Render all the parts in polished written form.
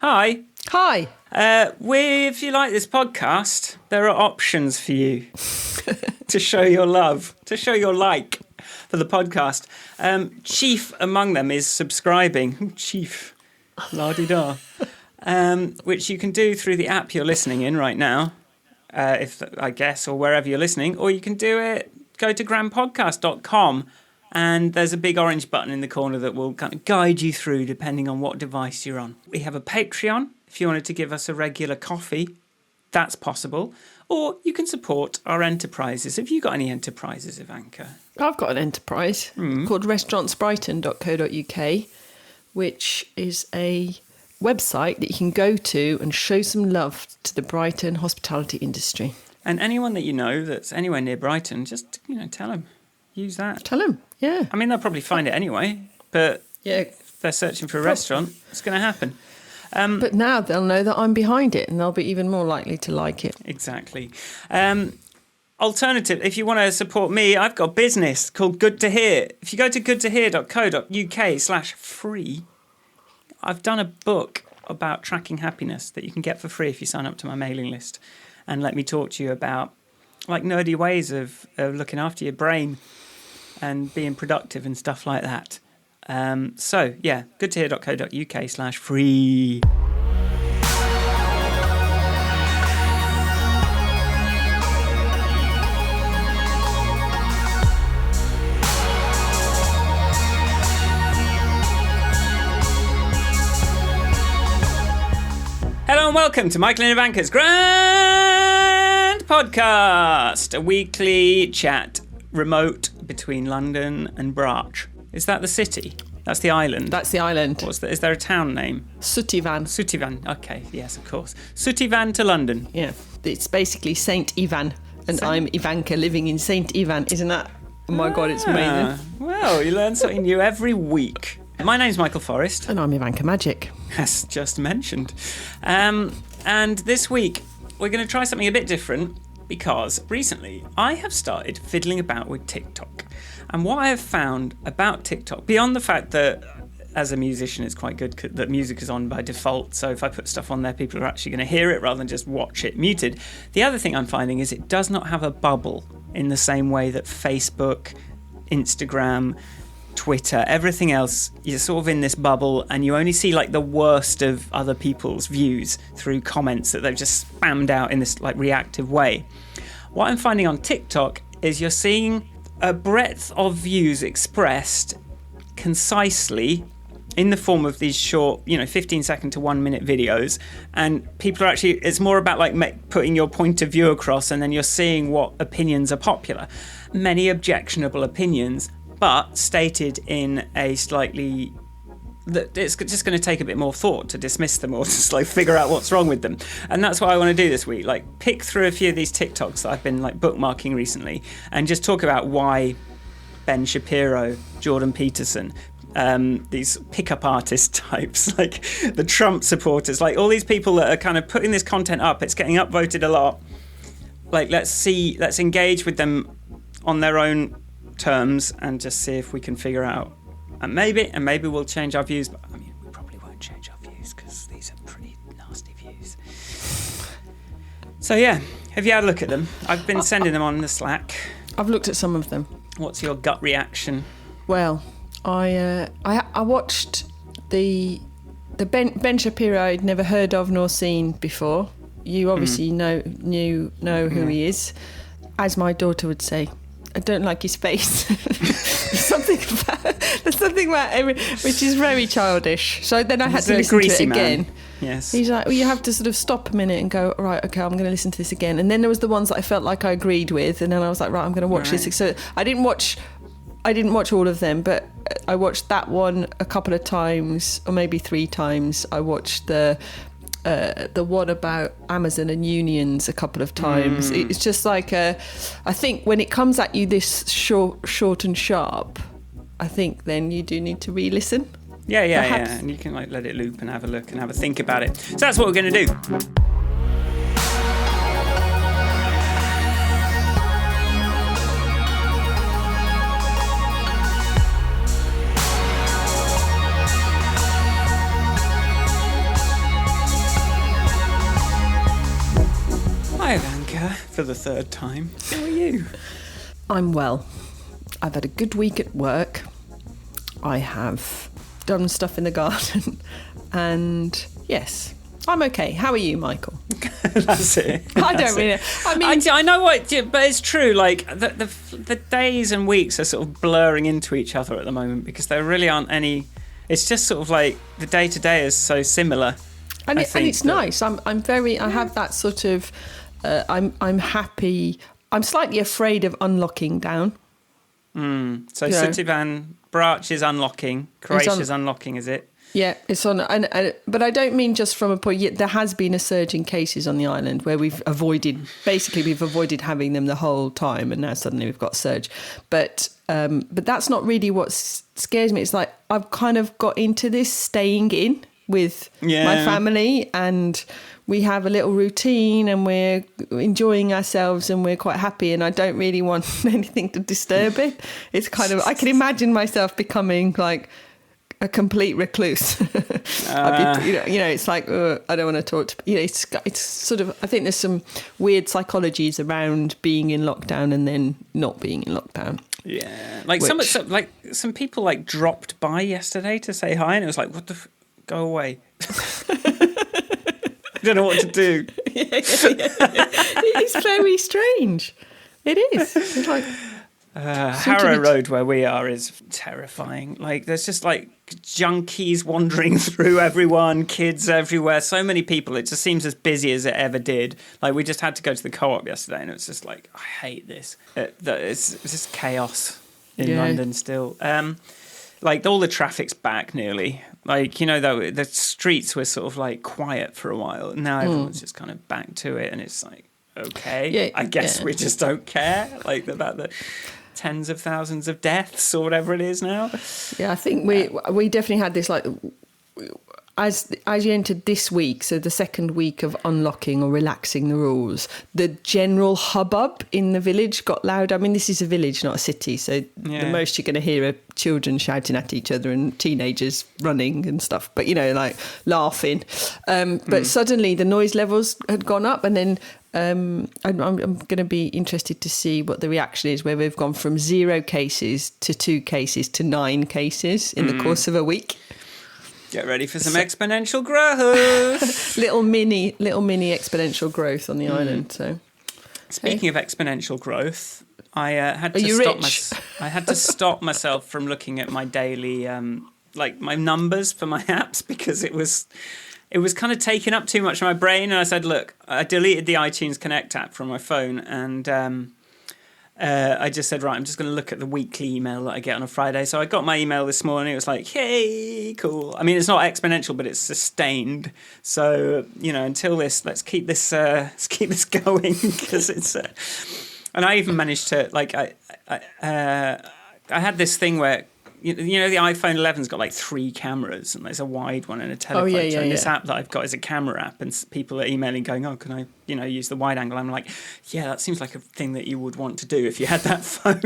Hi. Hi. If you like this podcast, there are options for you to show your love, to show your like for the podcast. Chief among them is subscribing. Chief. La-di-da. Which you can do through the app you're listening in right now, or wherever you're listening, or you can do it, go to grandpodcast.com. And there's a big orange button in the corner that will kind of guide you through depending on what device you're on. We have a Patreon. If you wanted to give us a regular coffee, that's possible. Or you can support our enterprises. Have you got any enterprises, Ivanka? I've got an enterprise called restaurantsbrighton.co.uk, which is a website that you can go to and show some love to the Brighton hospitality industry. And anyone that you know that's anywhere near Brighton, just, tell them. Use that. Tell them, yeah. I mean, they'll probably find it anyway, but if they're searching for a restaurant, it's going to happen. But now they'll know that I'm behind it and they'll be even more likely to like it. Exactly. Alternative, if you want to support me, I've got a business called Good to Hear. If you go to goodtohear.co.uk/free, I've done a book about tracking happiness that you can get for free if you sign up to my mailing list and let me talk to you about nerdy ways of looking after your brain and being productive and stuff like that. goodtohear.co.uk/free. Hello and welcome to Michael and Ivanka's Grand Podcast, a weekly chat remote between London and Brach. Is that the city? That's the island. That's the island. Is there a town name? Sutivan. Sutivan. Okay, yes, of course. Sutivan to London. Yeah, it's basically Saint Ivan, and I'm Ivanka living in Saint Ivan. Isn't that? Oh my God, it's amazing. Well, you learn something new every week. My name's Michael Forrest. And I'm Ivanka Magic. As just mentioned. And this week, we're going to try something a bit different because recently I have started fiddling about with TikTok. And what I have found about TikTok, beyond the fact that as a musician it's quite good that music is on by default, so if I put stuff on there, people are actually going to hear it rather than just watch it muted. The other thing I'm finding is it does not have a bubble in the same way that Facebook, Instagram, Twitter, everything else, you're sort of in this bubble and you only see the worst of other people's views through comments that they've just spammed out in this reactive way. What I'm finding on TikTok is you're seeing a breadth of views expressed concisely in the form of these short, 15-second to 1 minute videos, and people are actually, it's more about putting your point of view across, and then you're seeing what opinions are popular. Many objectionable opinions, but stated in a slightly that it's just going to take a bit more thought to dismiss them or just figure out what's wrong with them. And that's what I want to do this week, pick through a few of these TikToks that I've been bookmarking recently and just talk about why Ben Shapiro, Jordan Peterson, these pickup artist types, the Trump supporters, all these people that are kind of putting this content up. It's getting upvoted a lot. Let's engage with them on their own terms and just see if we can figure out. And maybe we'll change our views, but we probably won't change our views because these are pretty nasty views. So yeah, have you had a look at them? I've been sending them on the Slack. I've looked at some of them. What's your gut reaction? Well, I watched the Ben Shapiro I'd never heard of nor seen before. You obviously know who he is. As my daughter would say, I don't like his face. There's something about which is very childish. So then I had to listen to it again. Yes. He's like, well, you have to sort of stop a minute and go, right, okay, I'm going to listen to this again. And then there was the ones that I felt like I agreed with, and then I was like, right, I'm going to watch this. So I didn't watch all of them, but I watched that one a couple of times, or maybe 3 times. I watched the one about Amazon and unions a couple of times. It's just I think when it comes at you this short and sharp, I think then you do need to re-listen. Yeah, and you can let it loop and have a look and have a think about it. So that's what we're going to do. for the third time. How are you? I'm well. I've had a good week at work. I have done stuff in the garden. And yes, I'm okay. How are you, Michael? That's it. I don't really. I mean, I know what, but it's true. Like the days and weeks are sort of blurring into each other at the moment because there really aren't any. It's just sort of like the day to day is so similar. And it's nice. I'm very. I have that sort of. I'm happy. I'm slightly afraid of unlocking down. So Sutivan Brach is unlocking. Croatia's unlocking, is it? Yeah, it's on. But I don't mean just from a point. Yet there has been a surge in cases on the island where we've avoided having them the whole time, and now suddenly we've got surge. But that's not really what scares me. It's like I've kind of got into this staying in with my family, and we have a little routine, and we're enjoying ourselves, and we're quite happy. And I don't really want anything to disturb it. It's kind of I can imagine myself becoming like a complete recluse. It's like I don't want to talk to. It's sort of. I think there's some weird psychologies around being in lockdown and then not being in lockdown. Yeah, like some people like dropped by yesterday to say hi, and it was like, what the. Go away. I don't know what to do. It's very strange. It is. It's like Harrow Road, where we are, is terrifying. Like, there's just like junkies wandering through everyone, kids everywhere, so many people. It just seems as busy as it ever did. Like, we just had to go to the co-op yesterday, and it was just like, I hate this. It's just chaos in London still. Like, all the traffic's back nearly. Like, though the streets were sort of like quiet for a while. Now everyone's just kind of back to it, and it's like, okay, I guess we just don't care. Like, about the tens of thousands of deaths or whatever it is now. Yeah, I think we definitely had this, like, as you entered this week, so the second week of unlocking or relaxing the rules, the general hubbub in the village got loud. I mean, this is a village, not a city, so the most you're going to hear are children shouting at each other and teenagers running and stuff, but, like, laughing. But suddenly the noise levels had gone up, and then I'm going to be interested to see what the reaction is, where we've gone from 0 cases to 2 cases to 9 cases in the course of a week. Get ready for some exponential growth. little mini exponential growth on the island. So, speaking of exponential growth, I had to stop myself from looking at my daily, like my numbers for my apps, because it was kind of taking up too much of my brain. And I said, look, I deleted the iTunes Connect app from my phone, and I just said, right, I'm just going to look at the weekly email that I get on a Friday. So I got my email this morning. It was like, hey, cool. I mean, it's not exponential, but it's sustained. So, until this, let's keep this going, because it's. And I even managed to, like, I had this thing where. The iPhone 11's got like 3 cameras, and there's a wide one and a telephoto. And this app that I've got is a camera app, and people are emailing going, oh, can I, use the wide angle? I'm like, yeah, that seems like a thing that you would want to do if you had that phone.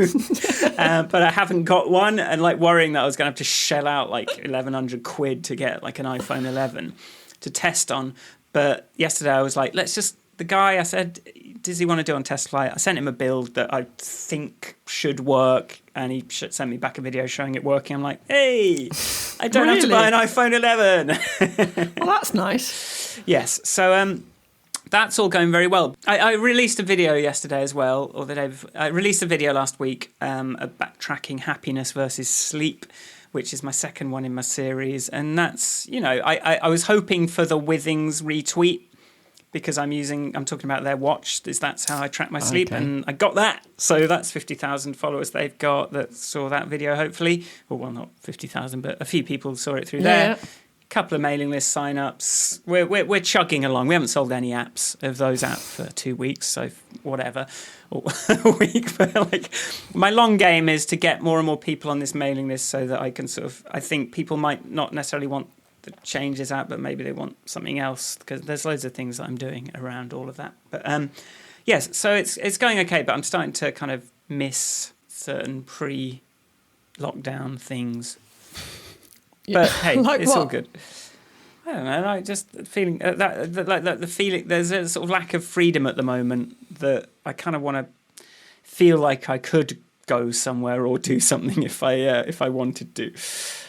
But I haven't got one, and like worrying that I was going to have to shell out like 1,100 quid to get like an iPhone 11 to test on. But yesterday I was like, the guy, I said, does he want to do on test flight? I sent him a build that I think should work, and he sent me back a video showing it working. I'm like, hey, I don't have to buy an iPhone 11. Well, that's nice. Yes, so that's all going very well. I released a video yesterday as well, or I released a video last week about tracking happiness versus sleep, which is my second one in my series. And that's, I was hoping for the Withings retweet, because I'm talking about their watch. That's how I track my sleep, and I got that. So that's 50,000 followers they've got that saw that video, hopefully. Well, not 50,000, but a few people saw it through there. A couple of mailing list sign-ups. We're chugging along. We haven't sold any apps of those apps for 2 weeks, so whatever, or a week. But like, my long game is to get more and more people on this mailing list, so that I can I think people might not necessarily want the changes out, but maybe they want something else, because there's loads of things that I'm doing around all of that. But yes, so it's going okay, but I'm starting to kind of miss certain pre-lockdown things. But hey, like it's all good. I don't know, like just feeling that the feeling there's a sort of lack of freedom at the moment that I kind of want to feel like I could go somewhere or do something if I wanted to,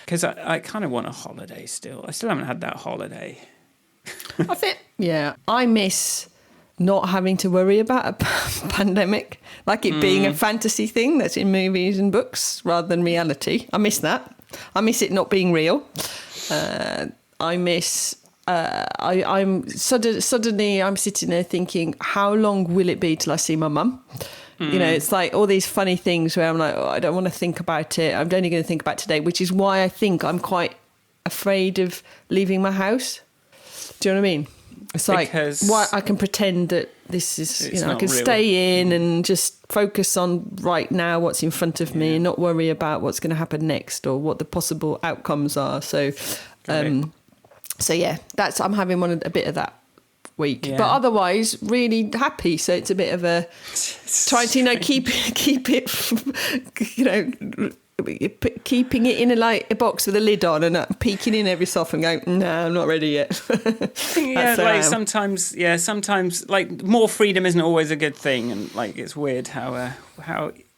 because I kind of want a holiday still. I still haven't had that holiday. I think, I miss not having to worry about a pandemic, like it being a fantasy thing that's in movies and books rather than reality. I miss that. I miss it not being real. I miss. I'm suddenly I'm sitting there thinking, how long will it be till I see my mum? You know, it's like all these funny things where I'm like, I don't want to think about it. I'm only going to think about today, which is why I think I'm quite afraid of leaving my house. Do you know what I mean? It's because like, why I can pretend that this is, I can stay in and just focus on right now what's in front of me and not worry about what's going to happen next or what the possible outcomes are. So, I'm having a bit of that week, but otherwise really happy. So it's a bit of a trying to keep it, keeping it in a box with a lid on and peeking in every so often, going, no, I'm not ready yet. Sometimes like more freedom isn't always a good thing, and like it's weird how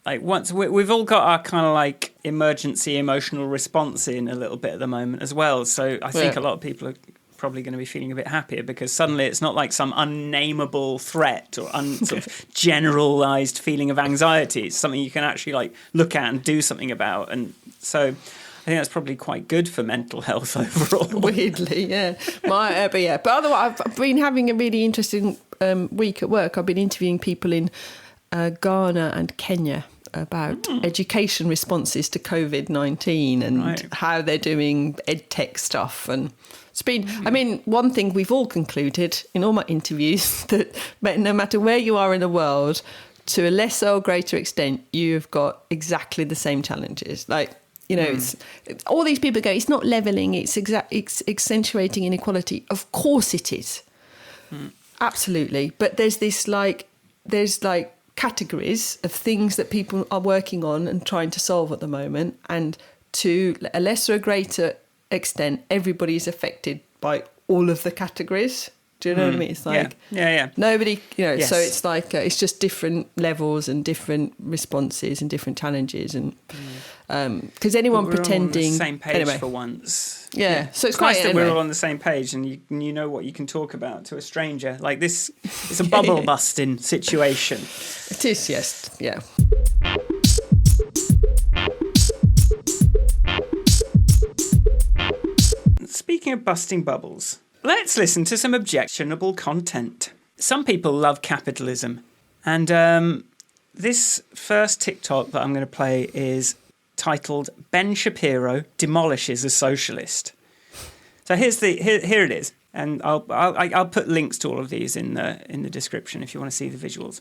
like once we've all got our kind of like emergency emotional response in a little bit at the moment as well. So I think a lot of people are probably going to be feeling a bit happier because suddenly it's not like some unnameable threat or sort of generalized feeling of anxiety. It's something you can actually like look at and do something about. And so I think that's probably quite good for mental health overall. Weirdly, yeah. But otherwise, I've been having a really interesting week at work. I've been interviewing people in Ghana and Kenya about education responses to COVID-19 and how they're doing edtech stuff. And it's been, one thing we've all concluded in all my interviews, that no matter where you are in the world, to a lesser or greater extent, you've got exactly the same challenges. Like, it's all these people go, it's not levelling, it's accentuating inequality. Of course it is. Absolutely. But there's categories of things that people are working on and trying to solve at the moment, and to a lesser or greater extent, everybody is affected by all of the categories. Do you know what I mean? It's like nobody, yes. So it's like it's just different levels and different responses and different challenges, and because anyone pretending on the same page for once. Yeah, so it's nice that we're all on the same page, and you know what you can talk about to a stranger. Like this, it's a bubble busting situation. It is, yes, yeah. Speaking of busting bubbles, let's listen to some objectionable content. Some people love capitalism, and this first TikTok that I'm going to play is titled "Ben Shapiro Demolishes a Socialist." So here it is, and I'll put links to all of these in the description if you want to see the visuals.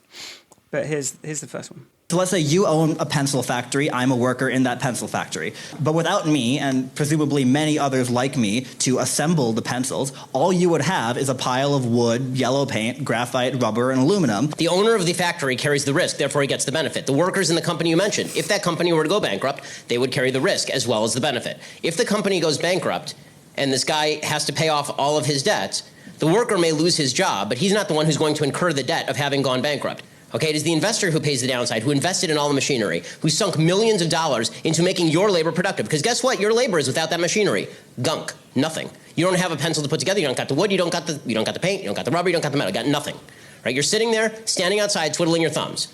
But here's the first one. So let's say you own a pencil factory. I'm a worker in that pencil factory. But without me, and presumably many others like me, to assemble the pencils, all you would have is a pile of wood, yellow paint, graphite, rubber, and aluminum. The owner of the factory carries the risk, therefore he gets the benefit. The workers in the company you mentioned, if that company were to go bankrupt, they would carry the risk as well as the benefit. If the company goes bankrupt and this guy has to pay off all of his debts, the worker may lose his job, but he's not the one who's going to incur the debt of having gone bankrupt. Okay, it is the investor who pays the downside, who invested in all the machinery, who sunk millions of dollars into making your labor productive. Because guess what? Your labor is without that machinery. Gunk. Nothing. You don't have a pencil to put together. You don't got the wood. You don't got the paint. You don't got the rubber. You don't got the metal. You got nothing. Right? You're sitting there, standing outside, twiddling your thumbs.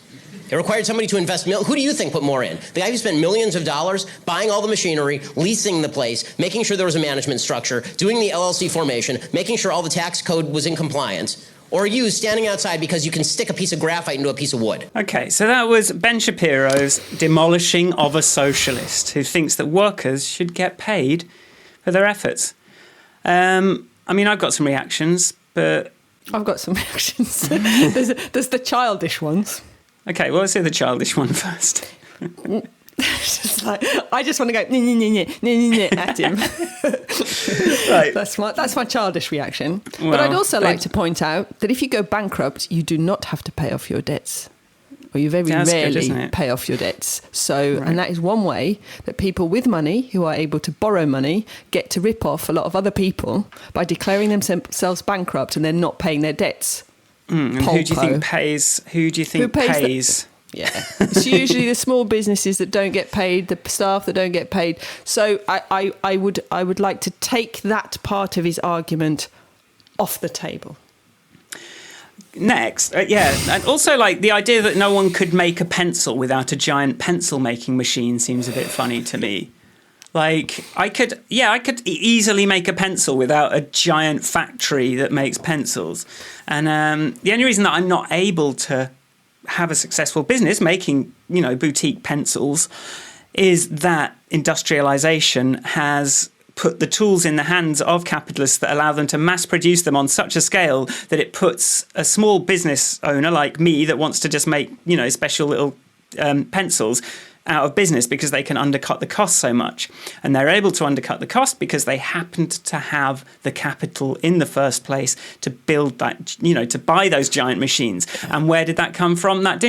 It required somebody to invest. Who do you think put more in? The guy who spent millions of dollars buying all the machinery, leasing the place, making sure there was a management structure, doing the LLC formation, making sure all the tax code was in compliance. Or you standing outside because you can stick a piece of graphite into a piece of wood. Okay, so that was Ben Shapiro's demolishing of a socialist who thinks that workers should get paid for their efforts. I've got some reactions, but... I've got some reactions. There's the childish ones. Okay, well, let's hear the childish one first. Just like, I just want to go at him. Right. That's my childish reaction. Well, but I'd also like to point out that if you go bankrupt, you do not have to pay off your debts. or you very That's good, rarely isn't it? pay off your debts. So, Right. and that is one way that people with money who are able to borrow money get to rip off a lot of other people by declaring themselves bankrupt and then not paying their debts. And who do you think pays? Who do you think pays? Yeah, it's usually the small businesses that don't get paid, the staff that don't get paid. So I would like to take that part of his argument off the table. Next, and also like the idea that no one could make a pencil without a giant pencil making machine seems a bit funny to me. Like I could easily make a pencil without a giant factory that makes pencils. And the only reason that I'm not able to have a successful business making, boutique pencils is that industrialization has put the tools in the hands of capitalists that allow them to mass produce them on such a scale that it puts a small business owner like me that wants to just make, special little pencils out of business because they can undercut the cost so much. And they're able to undercut the cost because they happened to have the capital in the first place to build that, to buy those giant machines. And where did that come from? That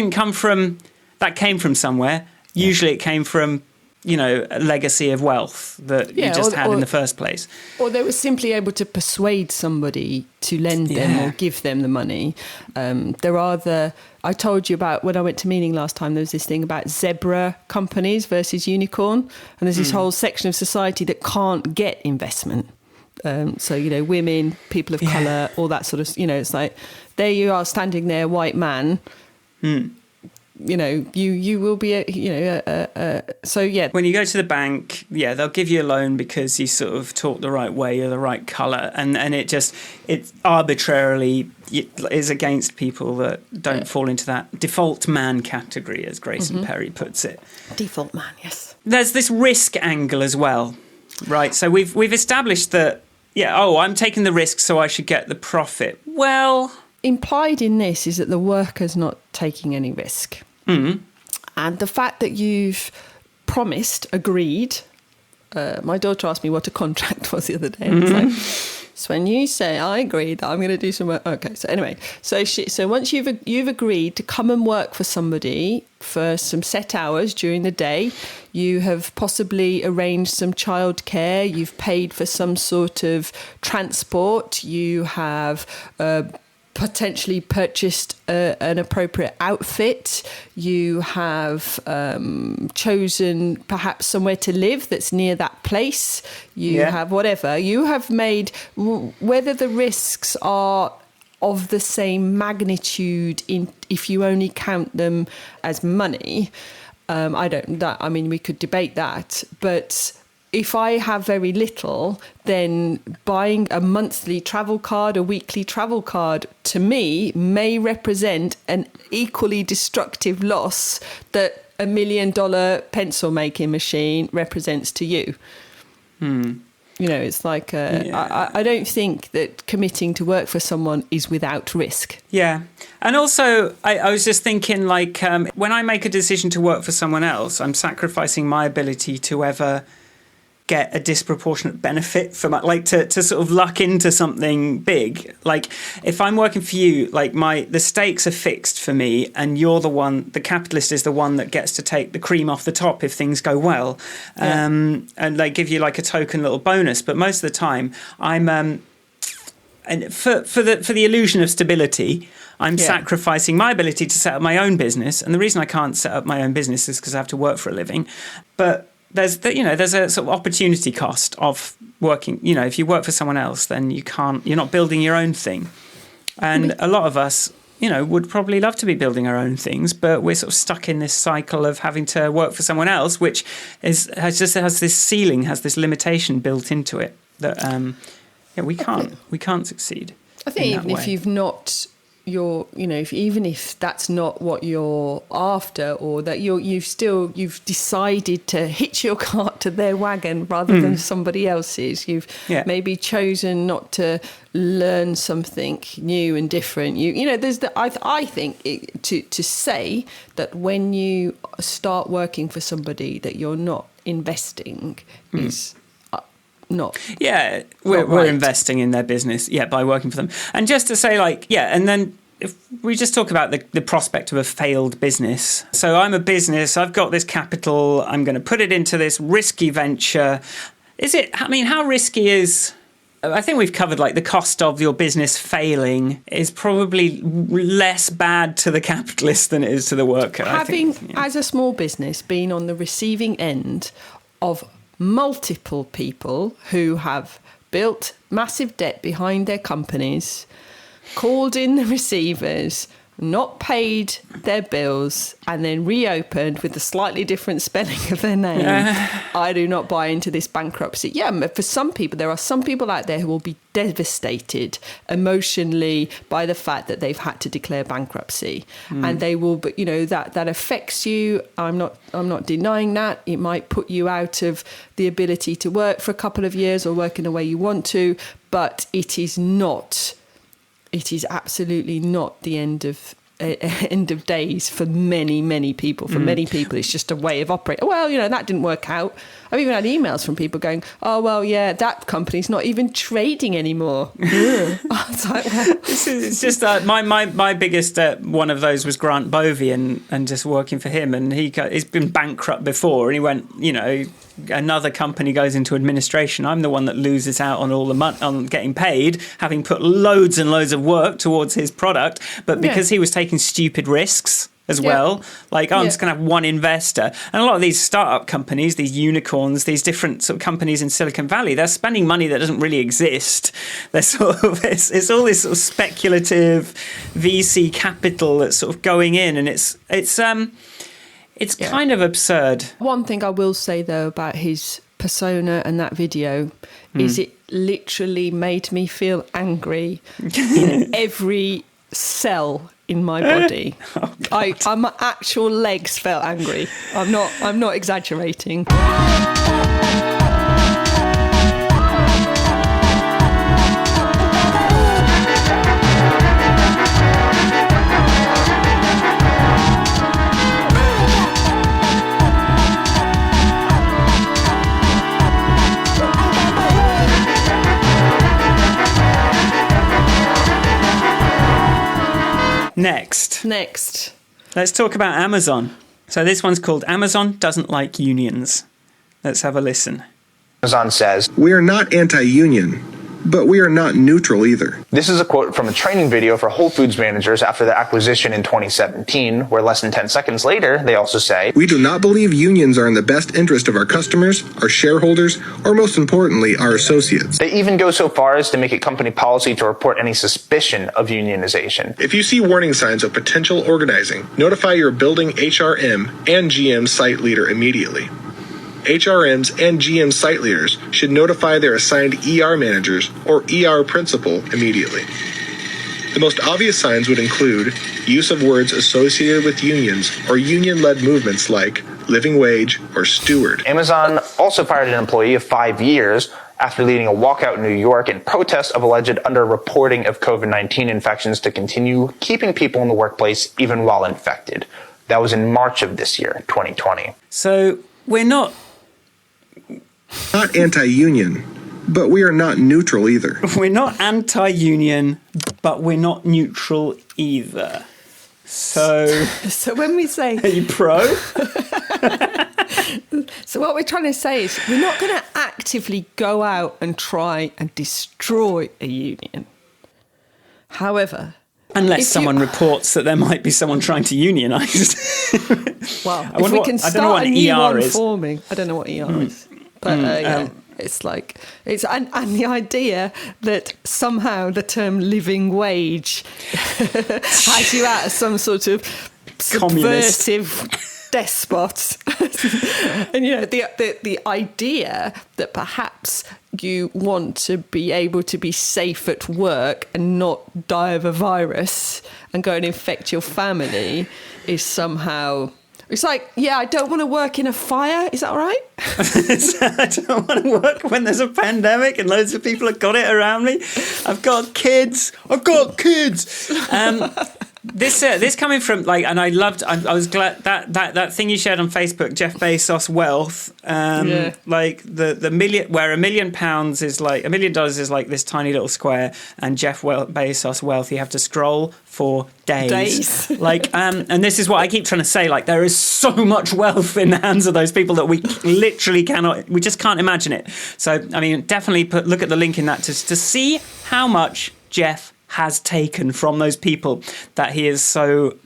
came from somewhere. Usually it came from, a legacy of wealth that you just had in the first place. Or they were simply able to persuade somebody to lend them or give them the money. I told you about when I went to Meaning last time, there was this thing about zebra companies versus unicorn. And there's this whole section of society that can't get investment. So, women, people of colour, all that sort of, it's like, there you are standing there, white man. You will be, When you go to the bank, they'll give you a loan because you sort of talk the right way, you're the right colour, and it arbitrarily is against people that don't fall into that default man category, as Grayson Perry puts it. Default man, yes. There's this risk angle as well, right? So we've established that, I'm taking the risk, so I should get the profit. Well, implied in this is that the worker's not taking any risk. And the fact that you've agreed, my daughter asked me what a contract was the other day. It's like, so when you say, I agree that I'm going to do some work. Okay, so anyway, so once you've agreed to come and work for somebody for some set hours during the day, you have possibly arranged some childcare, you've paid for some sort of transport, you have potentially purchased an appropriate outfit, you have chosen perhaps somewhere to live that's near that place, you have whatever, you have made, whether the risks are of the same magnitude if you only count them as money, we could debate that, but if I have very little, then buying a monthly travel card, a weekly travel card, to me, may represent an equally destructive loss that $1 million pencil making machine represents to you. It's like, I don't think that committing to work for someone is without risk. Yeah. And also, I was just thinking, like, when I make a decision to work for someone else, I'm sacrificing my ability to ever get a disproportionate benefit from it, like to sort of luck into something big. Like if I'm working for you, like the stakes are fixed for me, and you're the capitalist is the one that gets to take the cream off the top if things go well, and they give you like a token little bonus. But most of the time, I'm and for the illusion of stability, I'm sacrificing my ability to set up my own business. And the reason I can't set up my own business is because I have to work for a living. But there's a sort of opportunity cost of working. If you work for someone else, then you're not building your own thing. And a lot of us, would probably love to be building our own things, but we're sort of stuck in this cycle of having to work for someone else, which has this ceiling, has this limitation built into it that we can't succeed. I think even if you've not even if that's not what you're after, or that you've decided to hitch your cart to their wagon rather than somebody else's, you've maybe chosen not to learn something new and different. I think to say that when you start working for somebody that you're not investing is not. Yeah, we're investing in their business, by working for them. And just to say, and then if we just talk about the prospect of a failed business. So I'm a business, I've got this capital, I'm going to put it into this risky venture. How risky is... I think we've covered like the cost of your business failing is probably less bad to the capitalist than it is to the worker. As a small business, been on the receiving end of multiple people who have built massive debt behind their companies, called in the receivers, not paid their bills, and then reopened with a slightly different spelling of their name. I do not buy into this bankruptcy. Yeah, for some people, there are some people out there who will be devastated emotionally by the fact that they've had to declare bankruptcy, and they will. But that affects you. I'm not denying that. It might put you out of the ability to work for a couple of years or work in the way you want to, but it is not. It is absolutely not the end of days for many people. For many people, it's just a way of operating. Well, that didn't work out. I've even had emails from people going, "Oh, well, yeah, that company's not even trading anymore." I was like, well. It's just my biggest one of those was Grant Bovey and just working for him, and he's been bankrupt before, and he went, another company goes into administration. I'm the one that loses out on all the money on getting paid, having put loads and loads of work towards his product, but because he was taking stupid risks as well. Like, I'm just going to have one investor. And a lot of these startup companies, these unicorns, these different sort of companies in Silicon Valley, they're spending money that doesn't really exist. They're sort of, it's all this sort of speculative VC capital that's sort of going in, and it's kind of absurd. One thing I will say, though, about his persona and that video is it literally made me feel angry in every cell in my body. My actual legs felt angry. I'm not exaggerating. Next. Let's talk about Amazon. So this one's called Amazon Doesn't Like Unions. Let's have a listen. Amazon says, "We are not anti-union, but we are not neutral either." This is a quote from a training video for Whole Foods managers after the acquisition in 2017, where less than 10 seconds later, they also say, "We do not believe unions are in the best interest of our customers, our shareholders, or most importantly, our associates." They even go so far as to make it company policy to report any suspicion of unionization. If you see warning signs of potential organizing, notify your building HRM and GM site leader immediately. HRMs and GM site leaders should notify their assigned ER managers or ER principal immediately. The most obvious signs would include use of words associated with unions or union-led movements like living wage or steward. Amazon also fired an employee of 5 years after leading a walkout in New York in protest of alleged underreporting of COVID-19 infections to continue keeping people in the workplace even while infected. That was in March of this year, 2020. So we're not anti-union, but we are not neutral either. We're not anti-union, but we're not neutral either. So when we say... Are you pro? So what we're trying to say is we're not going to actively go out and try and destroy a union. However... Unless someone reports that there might be someone trying to unionise. Well, if we can start a new one for me. I don't know what ER is. But it's like and the idea that somehow the term living wage has you out as some sort of subversive despot. And the idea that perhaps you want to be able to be safe at work and not die of a virus and go and infect your family is somehow... It's like, I don't want to work in a fire. Is that all right? I don't want to work when there's a pandemic and loads of people have got it around me. I've got kids. This coming from and I was glad that thing you shared on Facebook, Jeff Bezos wealth, like the million, where £1 million is like $1 million is like this tiny little square, and Jeff Bezos wealth, you have to scroll for days. And this is what I keep trying to say, like there is so much wealth in the hands of those people that we literally we just can't imagine it. So I mean, definitely look at the link in that to see how much Jeff has taken from those people, that he is so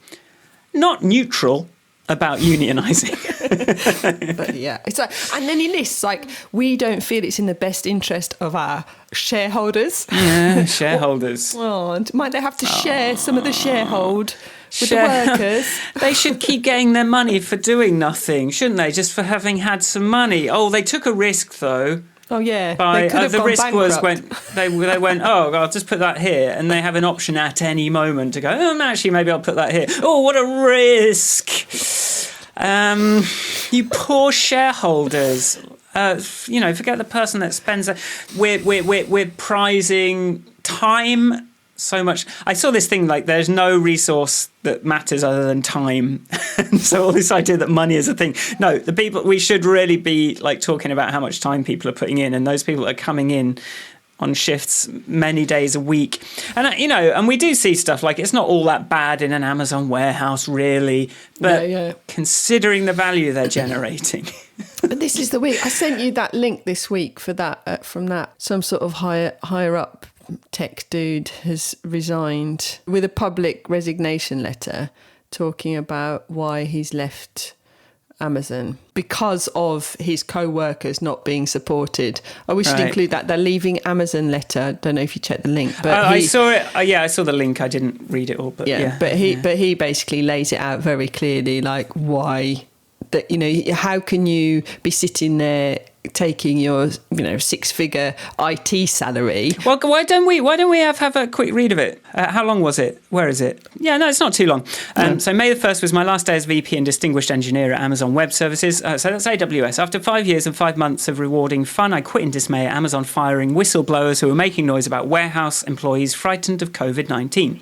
not neutral about unionising. But yeah, it's like, and then he lists like, we don't feel it's in the best interest of our shareholders. Yeah, shareholders. Might they have to share some of the sharehold with the workers? They should keep getting their money for doing nothing, shouldn't they? Just for having had some money. Oh, they took a risk though. Oh yeah, they could have the gone risk bankrupt. was they went, oh, I'll just put that here, and they have an option at any moment to go, oh, actually maybe I'll put that here. Oh, what a risk! You poor shareholders. Forget the person that spends. We're prizing time so much. I saw this thing like there's no resource that matters other than time. So all this idea that money is a thing. No, the people, we should really be like talking about how much time people are putting in, and those people are coming in on shifts many days a week. And and we do see stuff like it's not all that bad in an Amazon warehouse really, but considering the value they're generating. But this is the week. I sent you that link this week for that from that some sort of higher up tech dude has resigned with a public resignation letter talking about why he's left Amazon because of his co-workers not being supported. We should include that. They're leaving Amazon letter. Don't know if you checked the link, but I saw it. I saw the link. I didn't read it all, but he basically lays it out very clearly, like why that how can you be sitting there taking your six-figure IT salary? Well, why don't we have a quick read of it? How long was it? Where is it? Yeah, no, it's not too long. So May the 1st was my last day as VP and Distinguished Engineer at Amazon Web Services. So that's AWS. After 5 years and 5 months of rewarding fun, I quit in dismay at Amazon, firing whistleblowers who were making noise about warehouse employees frightened of COVID-19.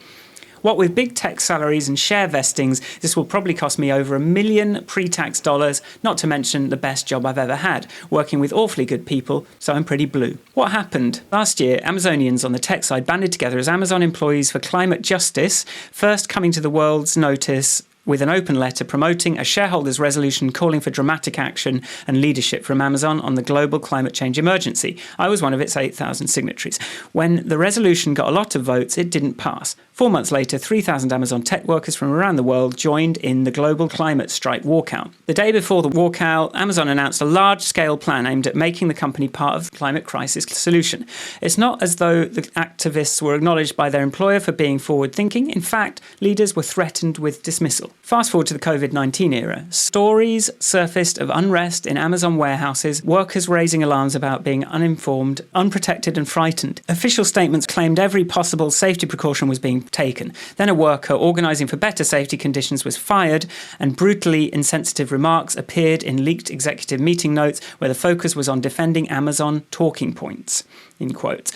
What with big tech salaries and share vestings, this will probably cost me over $1 million pre-tax dollars, not to mention the best job I've ever had, working with awfully good people, so I'm pretty blue. What happened? Last year, Amazonians on the tech side banded together as Amazon Employees for Climate Justice, first coming to the world's notice with an open letter promoting a shareholders' resolution calling for dramatic action and leadership from Amazon on the global climate change emergency. I was one of its 8,000 signatories. When the resolution got a lot of votes, it didn't pass. 4 months later, 3,000 Amazon tech workers from around the world joined in the global climate strike walkout. The day before the walkout, Amazon announced a large-scale plan aimed at making the company part of the climate crisis solution. It's not as though the activists were acknowledged by their employer for being forward-thinking. In fact, leaders were threatened with dismissal. Fast forward to the COVID-19 era. Stories surfaced of unrest in Amazon warehouses, workers raising alarms about being uninformed, unprotected and frightened. Official statements claimed every possible safety precaution was being taken. Then a worker organising for better safety conditions was fired, and brutally insensitive remarks appeared in leaked executive meeting notes where the focus was on defending Amazon talking points, in quotes.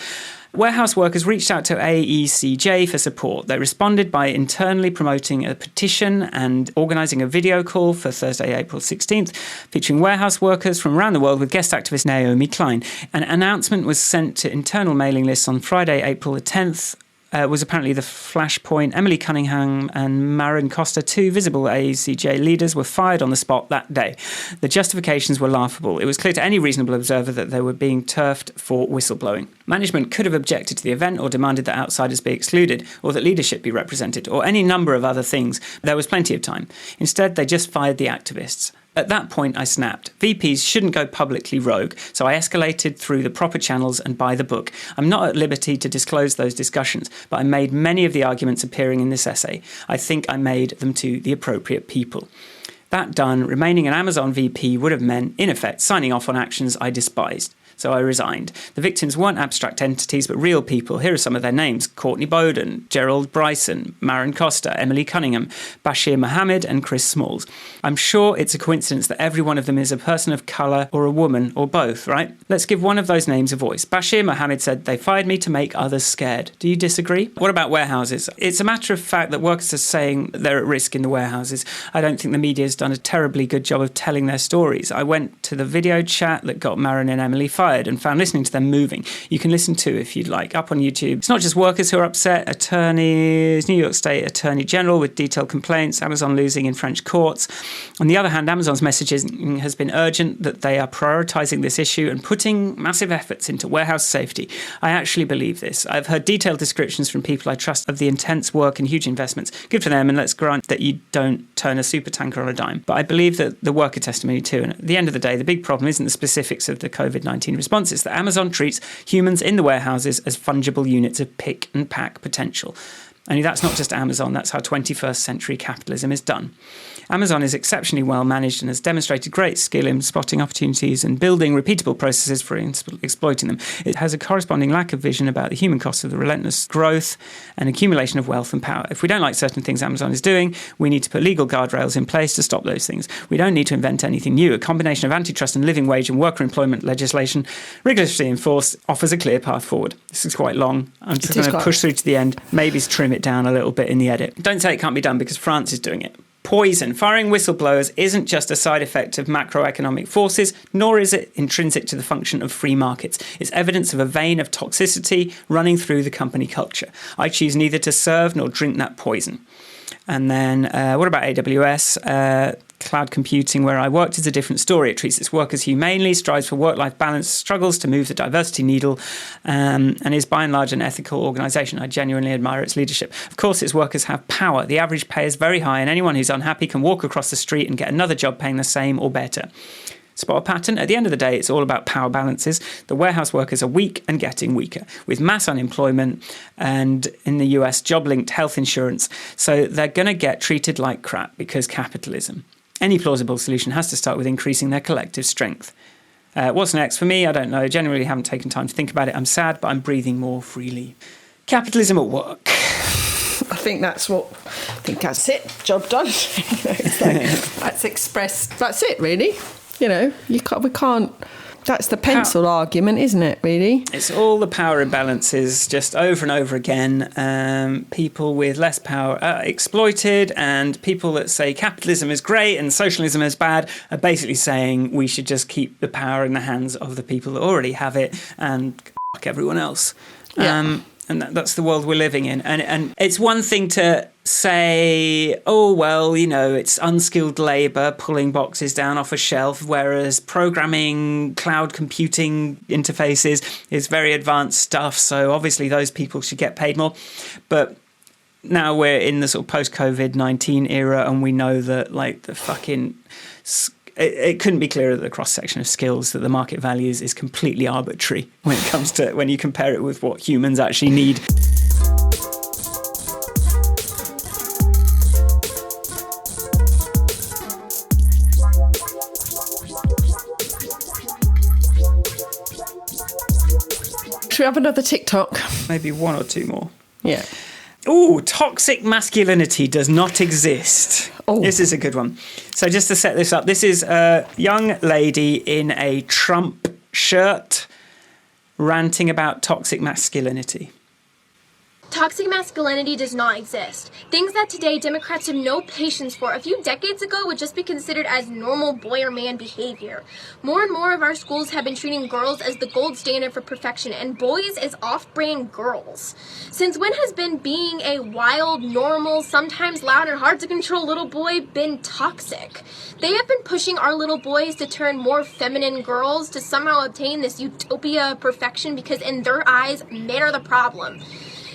Warehouse workers reached out to AECJ for support. They responded by internally promoting a petition and organising a video call for Thursday, April 16th, featuring warehouse workers from around the world with guest activist Naomi Klein. An announcement was sent to internal mailing lists on Friday, April the 10th. Was apparently the flashpoint. Emily Cunningham and Maren Costa, two visible AECJ leaders, were fired on the spot that day. The justifications were laughable. It was clear to any reasonable observer that they were being turfed for whistleblowing. Management could have objected to the event or demanded that outsiders be excluded, or that leadership be represented, or any number of other things. There was plenty of time. Instead, they just fired the activists. At that point, I snapped. VPs shouldn't go publicly rogue, so I escalated through the proper channels and by the book. I'm not at liberty to disclose those discussions, but I made many of the arguments appearing in this essay. I think I made them to the appropriate people. That done, remaining an Amazon VP would have meant, in effect, signing off on actions I despised. so I resigned. The victims weren't abstract entities, but real people. Here are some of their names: Courtney Bowden, Gerald Bryson, Maren Costa, Emily Cunningham, Bashir Mohammed, and Chris Smalls. I'm sure it's a coincidence that every one of them is a person of colour or a woman or both, right? Let's give one of those names a voice. Bashir Mohammed said, "They fired me to make others scared." Do you disagree? What about warehouses? It's a matter of fact that workers are saying they're at risk in the warehouses. I don't think the media has done a terribly good job of telling their stories. I went to the video chat that got Maren and Emily fired and found listening to them moving. You can listen to if you'd like, up on YouTube. It's not just workers who are upset. Attorneys, New York State Attorney General with detailed complaints, Amazon losing in French courts. On the other hand, Amazon's messaging has been urgent that they are prioritising this issue and putting massive efforts into warehouse safety. I actually believe this. I've heard detailed descriptions from people I trust of the intense work and huge investments. Good for them, and let's grant that you don't turn a supertanker on a dime. But I believe that the worker testimony too. And at the end of the day, the big problem isn't the specifics of the COVID-19 response. It's that Amazon treats humans in the warehouses as fungible units of pick and pack potential. Only that's not just Amazon, that's how 21st century capitalism is done. Amazon is exceptionally well managed and has demonstrated great skill in spotting opportunities and building repeatable processes for exploiting them. It has a corresponding lack of vision about the human cost of the relentless growth and accumulation of wealth and power. If we don't like certain things Amazon is doing, we need to put legal guardrails in place to stop those things. We don't need to invent anything new. A combination of antitrust and living wage and worker employment legislation, rigorously enforced, offers a clear path forward. This is quite long. I'm just going to push through to the end, maybe trim it down a little bit in the edit. Don't say it can't be done because France is doing it. Poison. Firing whistleblowers isn't just a side effect of macroeconomic forces, nor is it intrinsic to the function of free markets. It's evidence of a vein of toxicity running through the company culture. I choose neither to serve nor drink that poison. And then what about AWS? Cloud computing, where I worked, is a different story. It treats its workers humanely, strives for work-life balance, struggles to move the diversity needle, and is by and large an ethical organisation. I genuinely admire its leadership. Of course, its workers have power. The average pay is very high, and anyone who's unhappy can walk across the street and get another job paying the same or better. Spot a pattern? At the end of the day, it's all about power balances. The warehouse workers are weak and getting weaker, with mass unemployment and, in the US, job-linked health insurance. So they're going to get treated like crap because capitalism. Any plausible solution has to start with increasing their collective strength. What's next for me? I don't know. Generally haven't taken time to think about it. I'm sad, but I'm breathing more freely. Capitalism at work. I think that's it. Job done. That's expressed. That's it, really. We can't. That's the pencil argument, isn't it, really? It's all the power imbalances just over and over again. People with less power are exploited, and people that say capitalism is great and socialism is bad are basically saying we should just keep the power in the hands of the people that already have it and fuck everyone else. Yeah. And that's the world we're living in. And it's one thing to say, oh, well, it's unskilled labour pulling boxes down off a shelf, whereas programming, cloud computing interfaces is very advanced stuff. So obviously those people should get paid more. But now we're in the sort of post-COVID-19 era, and we know that the fucking... It couldn't be clearer that the cross-section of skills that the market values is completely arbitrary when it comes to when you compare it with what humans actually need. Should we have another TikTok? Maybe one or two more. Yeah. Ooh, toxic masculinity does not exist. Oh. This is a good one. So just to set this up, this is a young lady in a Trump shirt ranting about toxic masculinity. Toxic masculinity does not exist. Things that today Democrats have no patience for a few decades ago would just be considered as normal boy or man behavior. More and more of our schools have been treating girls as the gold standard for perfection and boys as off-brand girls. Since when has being a wild, normal, sometimes loud and hard to control little boy been toxic? They have been pushing our little boys to turn more feminine girls to somehow obtain this utopia of perfection because in their eyes, men are the problem.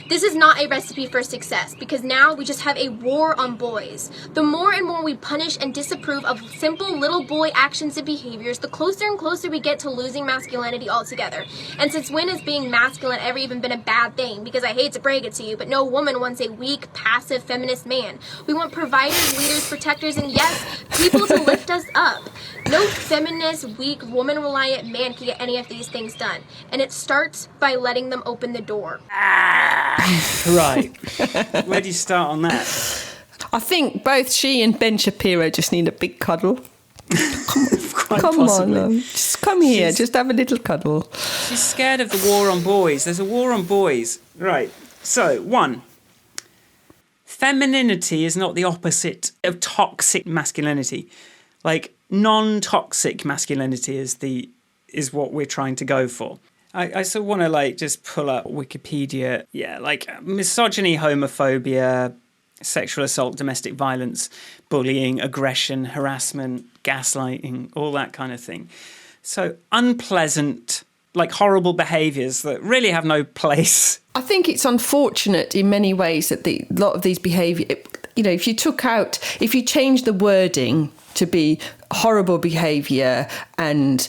This is not a recipe for success, because now we just have a war on boys. The more and more we punish and disapprove of simple little boy actions and behaviors, the closer and closer we get to losing masculinity altogether. And since when has being masculine ever even been a bad thing? Because I hate to break it to you, but no woman wants a weak, passive, feminist man. We want providers, leaders, protectors, and yes, people to lift us up. No feminist, weak, woman-reliant man can get any of these things done. And it starts by letting them open the door. Right. Where do you start on that? I think both she and Ben Shapiro just need a big cuddle. Quite Come possibly. on, just come here, just have a little cuddle. She's scared of the war on boys. There's a war on boys. Right. So, 1. Femininity is not the opposite of toxic masculinity. Like, non-toxic masculinity is what we're trying to go for. I sort of want to, like, just pull up Wikipedia. Yeah, like, misogyny, homophobia, sexual assault, domestic violence, bullying, aggression, harassment, gaslighting, all that kind of thing. So unpleasant, like horrible behaviours that really have no place. I think it's unfortunate in many ways that a lot of these behaviour, if you change the wording to be horrible behaviour and,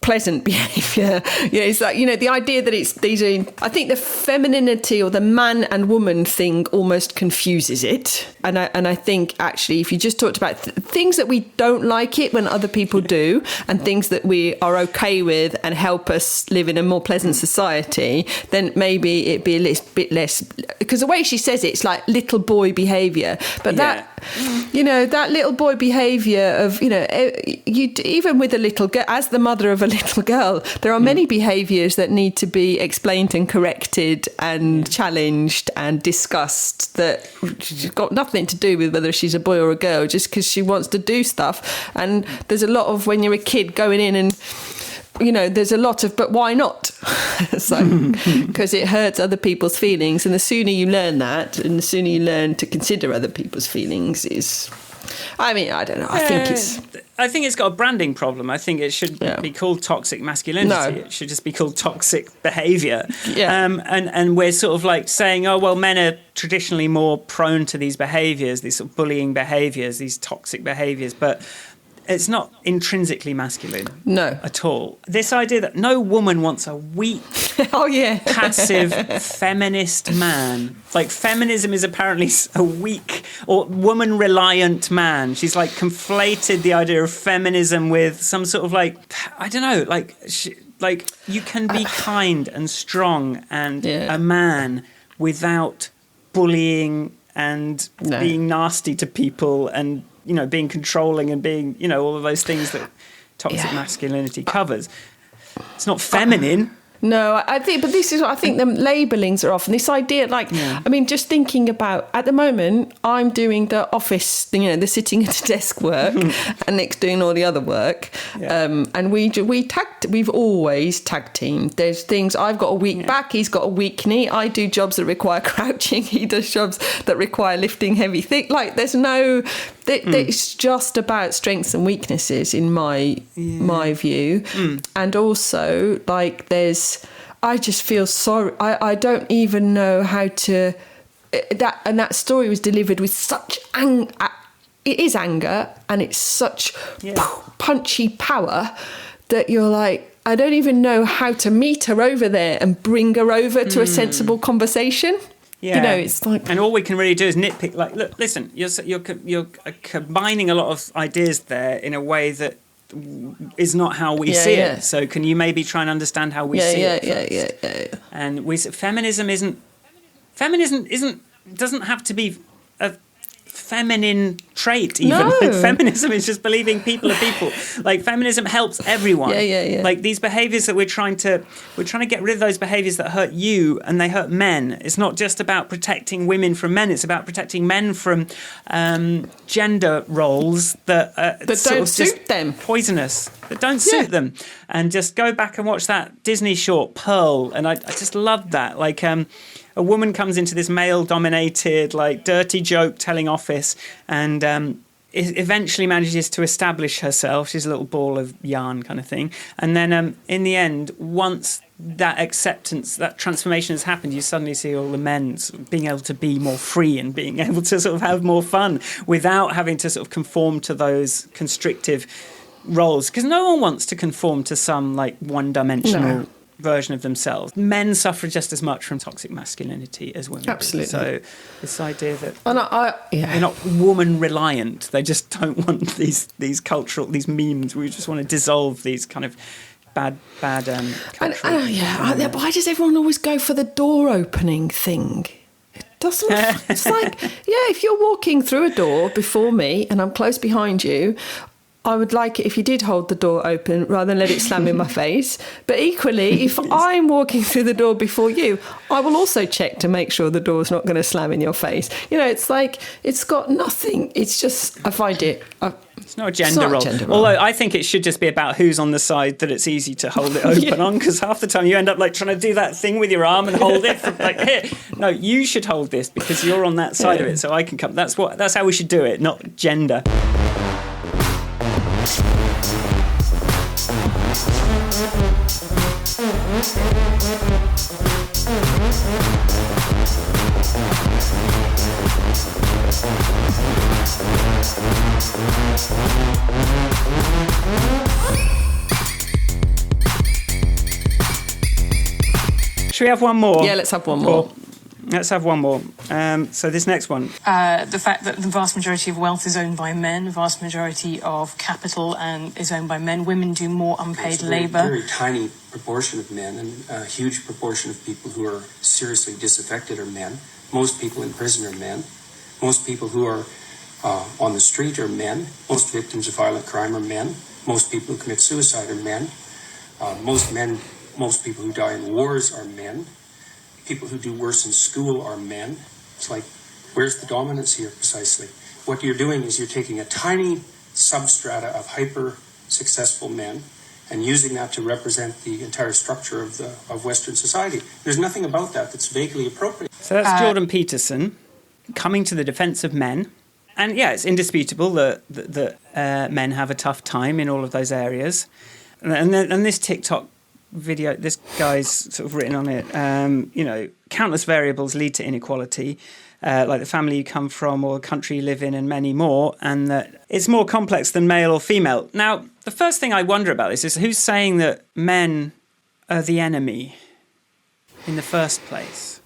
pleasant behaviour. It's like, the idea that I think the femininity or the man and woman thing almost confuses it. And I think actually if you just talked about things that we don't like it when other people do and things that we are okay with and help us live in a more pleasant society, then maybe it'd be a bit less, because the way she says it's like little boy behaviour. But that little boy behaviour of, even with a little girl, as the mother of a little girl, there are many behaviours that need to be explained and corrected and challenged and discussed that got nothing to do with whether she's a boy or a girl, just because she wants to do stuff. And there's a lot of, when you're a kid, going in and there's a lot of, but why not? Because it hurts other people's feelings. And the sooner you learn that, and the sooner you learn to consider other people's feelings I don't know. I think it's got a branding problem. I think it should be called toxic masculinity. No. It should just be called toxic behaviour. Yeah. And we're sort of like saying, oh, well, men are traditionally more prone to these behaviours, these sort of bullying behaviours, these toxic behaviours. But it's not intrinsically masculine. No. At all. This idea that no woman wants a weak, passive, feminist man. Like, feminism is apparently a weak or woman-reliant man. She's, like, conflated the idea of feminism with some sort of, like, I don't know, like you can be kind and strong and a man without bullying and being nasty to people and being controlling and being, all of those things that toxic masculinity covers. It's not feminine. No, I think, but this is what I think the labellings are off. And this idea, just thinking about, at the moment, I'm doing the office, the sitting at a desk work and Nick's doing all the other work. Yeah. And we've always tag teamed. There's things, I've got a weak back, he's got a weak knee. I do jobs that require crouching, he does jobs that require lifting heavy things. Like, there's no... It's just about strengths and weaknesses in my view. And also, like, I just feel sorry. I don't even know how to... That story was delivered with such anger. It is anger, and it's such punchy power that you're like, I don't even know how to meet her over there and bring her over to a sensible conversation. Yeah, it's like, and all we can really do is nitpick. Like, look, listen, you're combining a lot of ideas there in a way that is not how we see it. So, can you maybe try and understand how we see it? Yeah. And feminism doesn't have to be a feminine trait even. No. Like, feminism is just believing people are people. Like, feminism helps everyone. Yeah. Like, these behaviours that we're trying to get rid of, those behaviours that hurt you and they hurt men. It's not just about protecting women from men, it's about protecting men from gender roles that don't suit them, poisonous, that don't suit them. And just go back and watch that Disney short Pearl, and I just loved that. Like, a woman comes into this male-dominated, like, dirty joke-telling office and eventually manages to establish herself. She's a little ball of yarn kind of thing. And then in the end, once that acceptance, that transformation has happened, you suddenly see all the men being able to be more free and being able to sort of have more fun without having to sort of conform to those constrictive roles. Because no one wants to conform to some like one-dimensional version of themselves. Men suffer just as much from toxic masculinity as women. Absolutely. Do. So this idea that they're not woman reliant, they just don't want these memes. We just want to dissolve these kind of bad cultural. But why does everyone always go for the door opening thing? It doesn't. It's like, if you're walking through a door before me and I'm close behind you, I would like it if you did hold the door open rather than let it slam in my face. But equally, if I'm walking through the door before you, I will also check to make sure the door's not going to slam in your face. It's like, it's got nothing. It's just, I find it... It's not a gender role. Although I think it should just be about who's on the side that it's easy to hold it open on, because half the time you end up like trying to do that thing with your arm and hold it from, like, here. No, you should hold this because you're on that side of it, so I can come. That's how we should do it, not gender. Should we have one more? Yeah, let's have one more. Let's have one more. So this next one. The fact that the vast majority of wealth is owned by men, the vast majority of capital is owned by men. Women do more unpaid labour. A very tiny proportion of men, and a huge proportion of people who are seriously disaffected are men. Most people in prison are men. Most people who are on the street are men. Most victims of violent crime are men. Most people who commit suicide are men. Most people who die in wars are men. People who do worse in school are men. It's like, where's the dominance here precisely? What you're doing is you're taking a tiny substrata of hyper-successful men and using that to represent the entire structure of Western society. There's nothing about that that's vaguely appropriate. So that's Jordan Peterson coming to the defence of men. And it's indisputable that men have a tough time in all of those areas. And this TikTok video, this guy's sort of written on it, countless variables lead to inequality, like the family you come from or the country you live in and many more, and that it's more complex than male or female. Now, the first thing I wonder about this is who's saying that men are the enemy in the first place?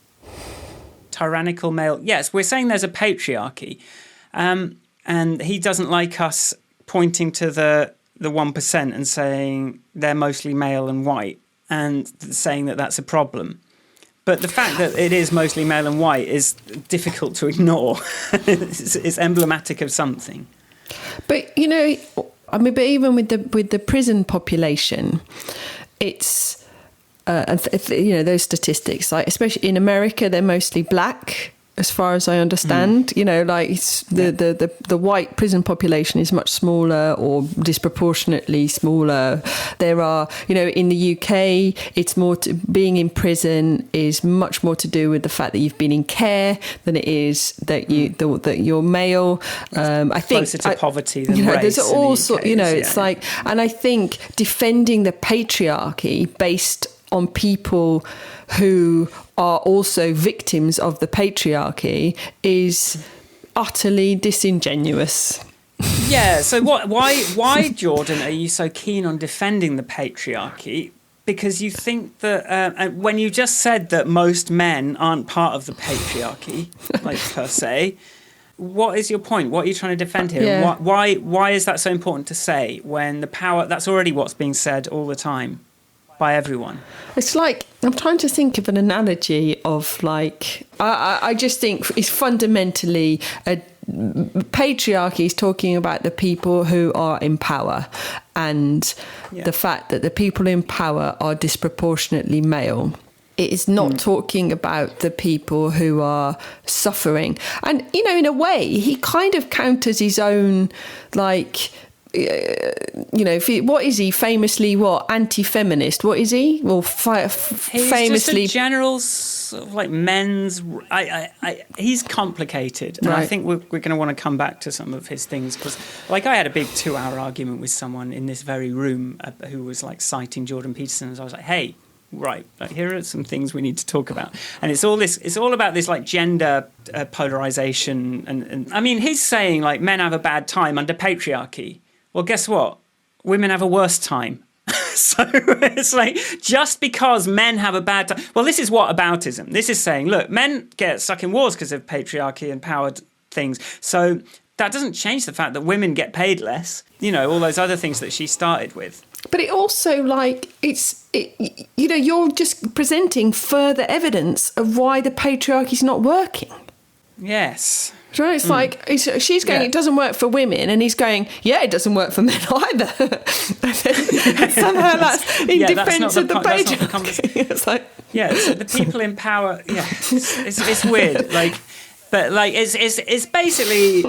Tyrannical male. Yes, we're saying there's a patriarchy, and he doesn't like us pointing to the 1% and saying they're mostly male and white and saying that that's a problem. But the fact that it is mostly male and white is difficult to ignore. It's emblematic of something. But, but even with the prison population, it's, those statistics, like especially in America, they're mostly black. As far as I understand, the white prison population is much smaller or disproportionately smaller. There are, in the UK, it's more being in prison is much more to do with the fact that you've been in care than it is that you're male. I think closer to poverty than race. There's all sorts. It's yeah. like, and I think defending the patriarchy based on people who are also victims of the patriarchy is utterly disingenuous. Yeah, so why, Jordan, are you so keen on defending the patriarchy? Because you think that when you just said that most men aren't part of the patriarchy, like per se, what is your point? What are you trying to defend here? Yeah. Why is that so important to say when the power, that's already what's being said all the time by everyone? It's like, I'm trying to think of an analogy of like, I just think it's fundamentally patriarchy is talking about the people who are in power and the fact that the people in power are disproportionately male. It is not talking about the people who are suffering. And, in a way, he kind of counters his own, like, what is he famously? Anti-feminist? What is he? Well, famously, just a general sort of like men's. He's complicated, and right. I think we're going to want to come back to some of his things because, like, I had a big 2-hour argument with someone in this very room who was like citing Jordan Peterson, as I was like, "Hey, right, like, here are some things we need to talk about. And it's all about this like gender polarization. And I mean, he's saying like men have a bad time under patriarchy. Well, guess what? Women have a worse time. So it's like, just because men have a bad time. Well, this is whataboutism. This is saying, look, men get stuck in wars because of patriarchy and powered things. So that doesn't change the fact that women get paid less. You know, all those other things that she started with. But it also, like, you're just presenting further evidence of why the patriarchy's not working. Yes. Right, it's like, she's going, it doesn't work for women, and he's going, yeah, it doesn't work for men either. Somehow that's in defence of the patriarchy. It's like... Yeah, so the people in power, it's weird. Like, but like, it's basically,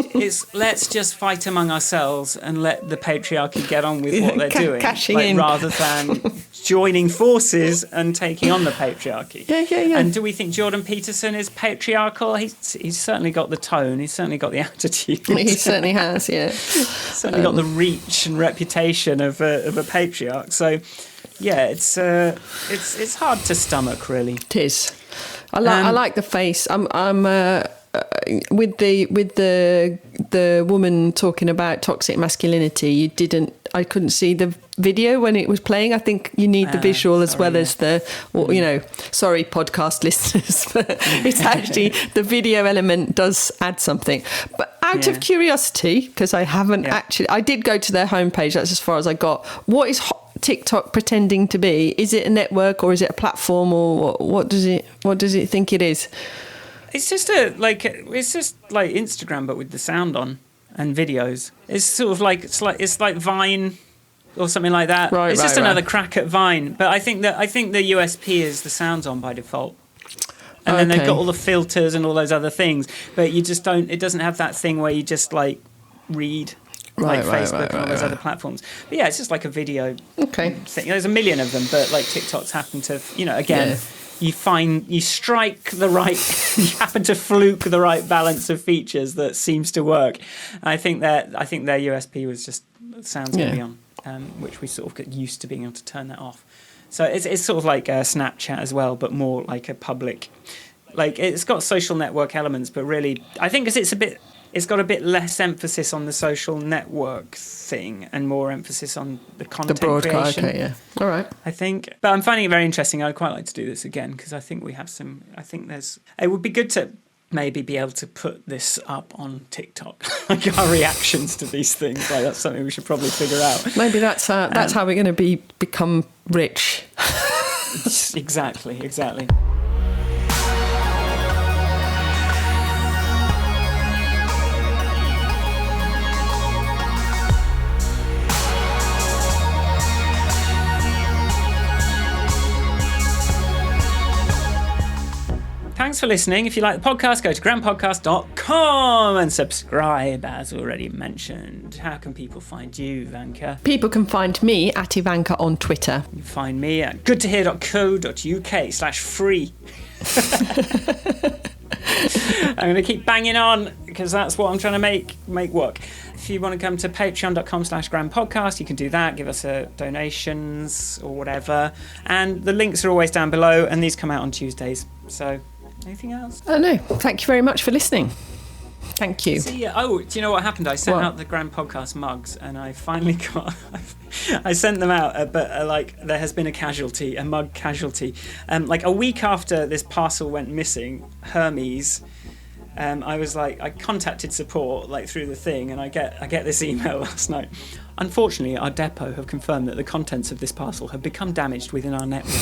let's just fight among ourselves and let the patriarchy get on with what they're doing. Cashing in. Rather than joining forces and taking on the patriarchy. Yeah. And do we think Jordan Peterson is patriarchal? He's certainly got the tone. He's certainly got the attitude. He certainly has, yeah. Certainly got the reach and reputation of a patriarch. So, yeah, it's hard to stomach, really. It is. I like the face. I'm with the woman talking about toxic masculinity. I couldn't see the video when it was playing. I think you need the visual as well as sorry, podcast listeners, but it's actually the video element does add something. But out of curiosity, because I haven't I did go to their homepage. That's as far as I got. What is TikTok pretending to be? Is it a network or is it a platform, or what does it think it is? It's just like Instagram, but with the sound on and videos. It's sort of like it's like Vine or something like that. Right, it's just another crack at Vine. But I think the USP is the sound's on by default, and then they've got all the filters and all those other things. But you just don't. It doesn't have that thing where you just like read. Like Facebook and all those other platforms. But yeah, it's just like a video thing. There's a million of them, but like TikTok's happen to, again, you strike the right, you happen to fluke the right balance of features that seems to work. I think their USP was just sounds going to be on, which we sort of get used to being able to turn that off. So it's sort of like Snapchat as well, but more like a public, like it's got social network elements, but really, I think it's got a bit less emphasis on the social network thing and more emphasis on the content creation. Okay, yeah. All right. I think. But I'm finding it very interesting. I'd quite like to do this again because I think we have some... it would be good to maybe be able to put this up on TikTok, like our reactions to these things. Like that's something we should probably figure out. Maybe that's how we're going to become rich. Exactly. Thanks for listening. If you like the podcast, go to grandpodcast.com and subscribe, as already mentioned. How can people find you, Ivanka? People can find me at Ivanka on Twitter. You can find me at goodtohear.co.uk/free. I'm going to keep banging on because that's what I'm trying to make work. If you want to come to patreon.com/grandpodcast, you can do that. Give us donations or whatever. And the links are always down below, and these come out on Tuesdays. So... anything else? No. Thank you very much for listening. Thank you. See, do you know what happened? I sent out the Grand Podcast mugs, and I finally got... I sent them out, but there has been a mug casualty. Like a week after this parcel went missing, Hermes... I contacted support through the thing, and I get this email last night. Unfortunately, our depot have confirmed that the contents of this parcel have become damaged within our network.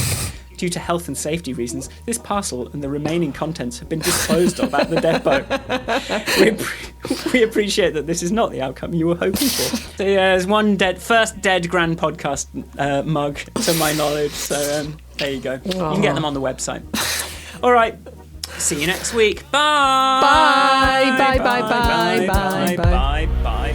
Due to health and safety reasons, this parcel and the remaining contents have been disposed of at the depot. We appreciate that this is not the outcome you were hoping for. So there's one first dead Grand Podcast mug, to my knowledge. So there you go. You can get them on the website. All right. See you next week. Bye. Bye. Bye. Bye. Bye. Bye. Bye. Bye. Bye.